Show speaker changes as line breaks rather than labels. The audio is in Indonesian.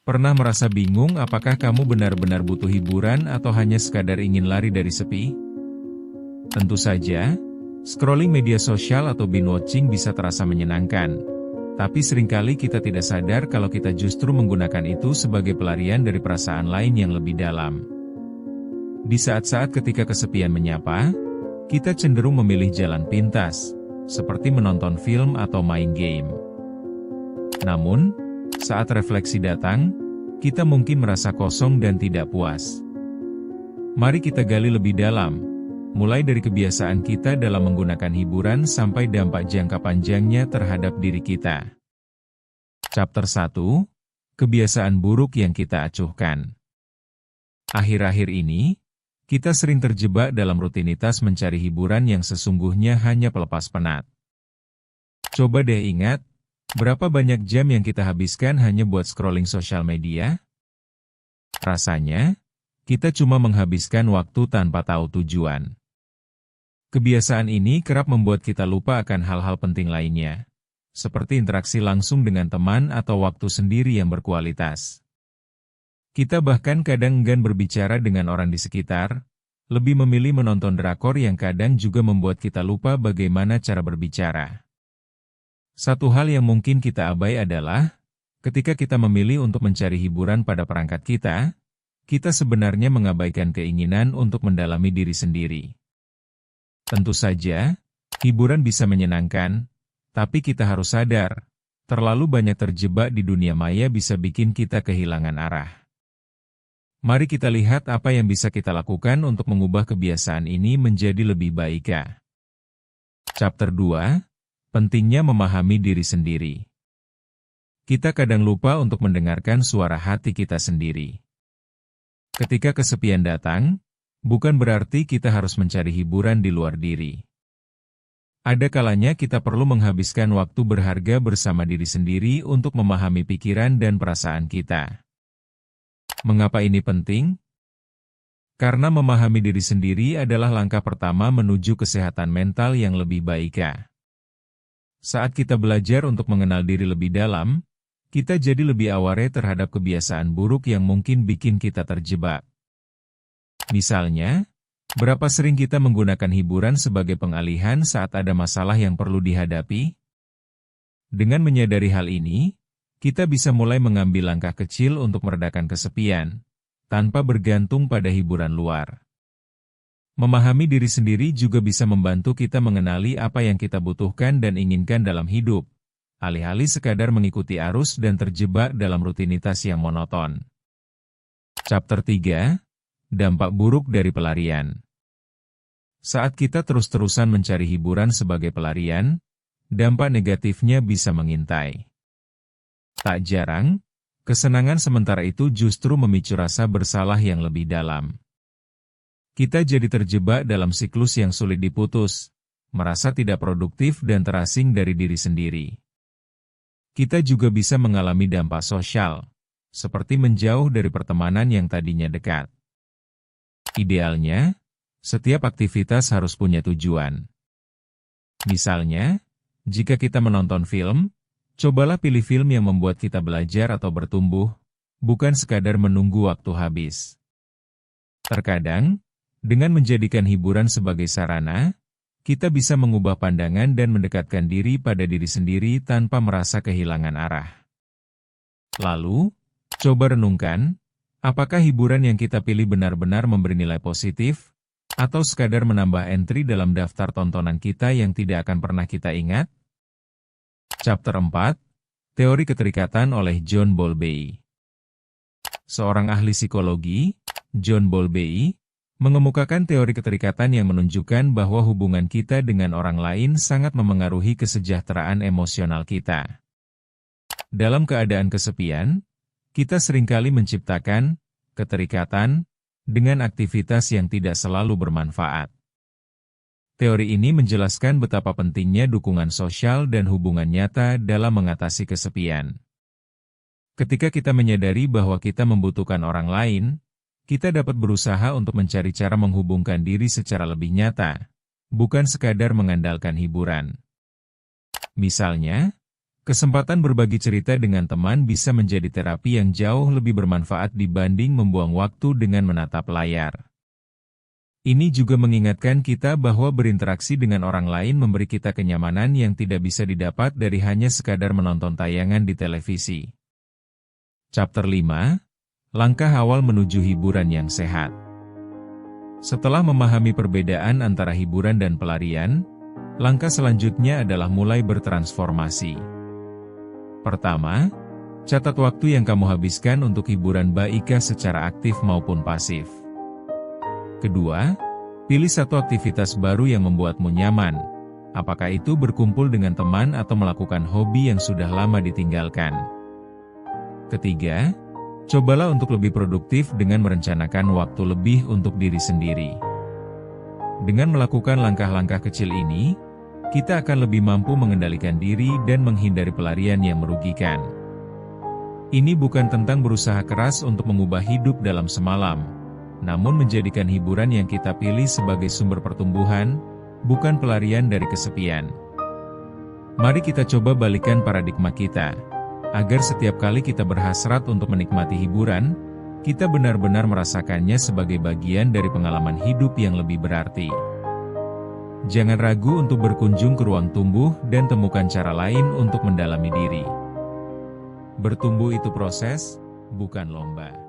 Pernah merasa bingung apakah kamu benar-benar butuh hiburan atau hanya sekadar ingin lari dari sepi? Tentu saja, scrolling media sosial atau binge-watching bisa terasa menyenangkan. Tapi seringkali kita tidak sadar kalau kita justru menggunakan itu sebagai pelarian dari perasaan lain yang lebih dalam. Di saat-saat ketika kesepian menyapa, kita cenderung memilih jalan pintas, seperti menonton film atau main game. Namun, saat refleksi datang, kita mungkin merasa kosong dan tidak puas. Mari kita gali lebih dalam, mulai dari kebiasaan kita dalam menggunakan hiburan sampai dampak jangka panjangnya terhadap diri kita. Chapter 1, Kebiasaan buruk yang kita acuhkan. Akhir-akhir ini, kita sering terjebak dalam rutinitas mencari hiburan yang sesungguhnya hanya pelepas penat. Coba deh ingat, berapa banyak jam yang kita habiskan hanya buat scrolling sosial media? Rasanya, kita cuma menghabiskan waktu tanpa tahu tujuan. Kebiasaan ini kerap membuat kita lupa akan hal-hal penting lainnya, seperti interaksi langsung dengan teman atau waktu sendiri yang berkualitas. Kita bahkan kadang enggan berbicara dengan orang di sekitar, lebih memilih menonton drakor yang kadang juga membuat kita lupa bagaimana cara berbicara. Satu hal yang mungkin kita abai adalah, ketika kita memilih untuk mencari hiburan pada perangkat kita sebenarnya mengabaikan keinginan untuk mendalami diri sendiri. Tentu saja, hiburan bisa menyenangkan, tapi kita harus sadar, terlalu banyak terjebak di dunia maya bisa bikin kita kehilangan arah. Mari kita lihat apa yang bisa kita lakukan untuk mengubah kebiasaan ini menjadi lebih baik. Chapter 2, Pentingnya memahami diri sendiri. Kita kadang lupa untuk mendengarkan suara hati kita sendiri. Ketika kesepian datang, bukan berarti kita harus mencari hiburan di luar diri. Ada kalanya kita perlu menghabiskan waktu berharga bersama diri sendiri untuk memahami pikiran dan perasaan kita. Mengapa ini penting? Karena memahami diri sendiri adalah langkah pertama menuju kesehatan mental yang lebih baik. Saat kita belajar untuk mengenal diri lebih dalam, kita jadi lebih aware terhadap kebiasaan buruk yang mungkin bikin kita terjebak. Misalnya, berapa sering kita menggunakan hiburan sebagai pengalihan saat ada masalah yang perlu dihadapi? Dengan menyadari hal ini, kita bisa mulai mengambil langkah kecil untuk meredakan kesepian, tanpa bergantung pada hiburan luar. Memahami diri sendiri juga bisa membantu kita mengenali apa yang kita butuhkan dan inginkan dalam hidup, alih-alih sekadar mengikuti arus dan terjebak dalam rutinitas yang monoton. Chapter 3, Dampak buruk dari pelarian. Saat kita terus-terusan mencari hiburan sebagai pelarian, dampak negatifnya bisa mengintai. Tak jarang, kesenangan sementara itu justru memicu rasa bersalah yang lebih dalam. Kita jadi terjebak dalam siklus yang sulit diputus, merasa tidak produktif dan terasing dari diri sendiri. Kita juga bisa mengalami dampak sosial, seperti menjauh dari pertemanan yang tadinya dekat. Idealnya, setiap aktivitas harus punya tujuan. Misalnya, jika kita menonton film, cobalah pilih film yang membuat kita belajar atau bertumbuh, bukan sekadar menunggu waktu habis. Terkadang, dengan menjadikan hiburan sebagai sarana, kita bisa mengubah pandangan dan mendekatkan diri pada diri sendiri tanpa merasa kehilangan arah. Lalu, coba renungkan, apakah hiburan yang kita pilih benar-benar memberi nilai positif, atau sekadar menambah entry dalam daftar tontonan kita yang tidak akan pernah kita ingat? Chapter 4, Teori Keterikatan oleh John Bowlby. Seorang ahli psikologi, John Bowlby, mengemukakan teori keterikatan yang menunjukkan bahwa hubungan kita dengan orang lain sangat memengaruhi kesejahteraan emosional kita. Dalam keadaan kesepian, kita seringkali menciptakan keterikatan dengan aktivitas yang tidak selalu bermanfaat. Teori ini menjelaskan betapa pentingnya dukungan sosial dan hubungan nyata dalam mengatasi kesepian. Ketika kita menyadari bahwa kita membutuhkan orang lain, kita dapat berusaha untuk mencari cara menghubungkan diri secara lebih nyata, bukan sekadar mengandalkan hiburan. Misalnya, Kesempatan berbagi cerita dengan teman bisa menjadi terapi yang jauh lebih bermanfaat dibanding membuang waktu dengan menatap layar. Ini juga mengingatkan kita bahwa berinteraksi dengan orang lain memberi kita kenyamanan yang tidak bisa didapat dari hanya sekadar menonton tayangan di televisi. Chapter 5. Langkah awal menuju hiburan yang sehat. Setelah memahami perbedaan antara hiburan dan pelarian, langkah selanjutnya adalah mulai bertransformasi. Pertama, catat waktu yang kamu habiskan untuk hiburan baik secara aktif maupun pasif. Kedua, pilih satu aktivitas baru yang membuatmu nyaman. Apakah itu berkumpul dengan teman atau melakukan hobi yang sudah lama ditinggalkan. Ketiga, cobalah untuk lebih produktif dengan merencanakan waktu lebih untuk diri sendiri. Dengan melakukan langkah-langkah kecil ini, kita akan lebih mampu mengendalikan diri dan menghindari pelarian yang merugikan. Ini bukan tentang berusaha keras untuk mengubah hidup dalam semalam, namun menjadikan hiburan yang kita pilih sebagai sumber pertumbuhan, bukan pelarian dari kesepian. Mari kita coba balikan paradigma kita, agar setiap kali kita berhasrat untuk menikmati hiburan, kita benar-benar merasakannya sebagai bagian dari pengalaman hidup yang lebih berarti. Jangan ragu untuk berkunjung ke ruang tumbuh dan temukan cara lain untuk mendalami diri. Bertumbuh itu proses, bukan lomba.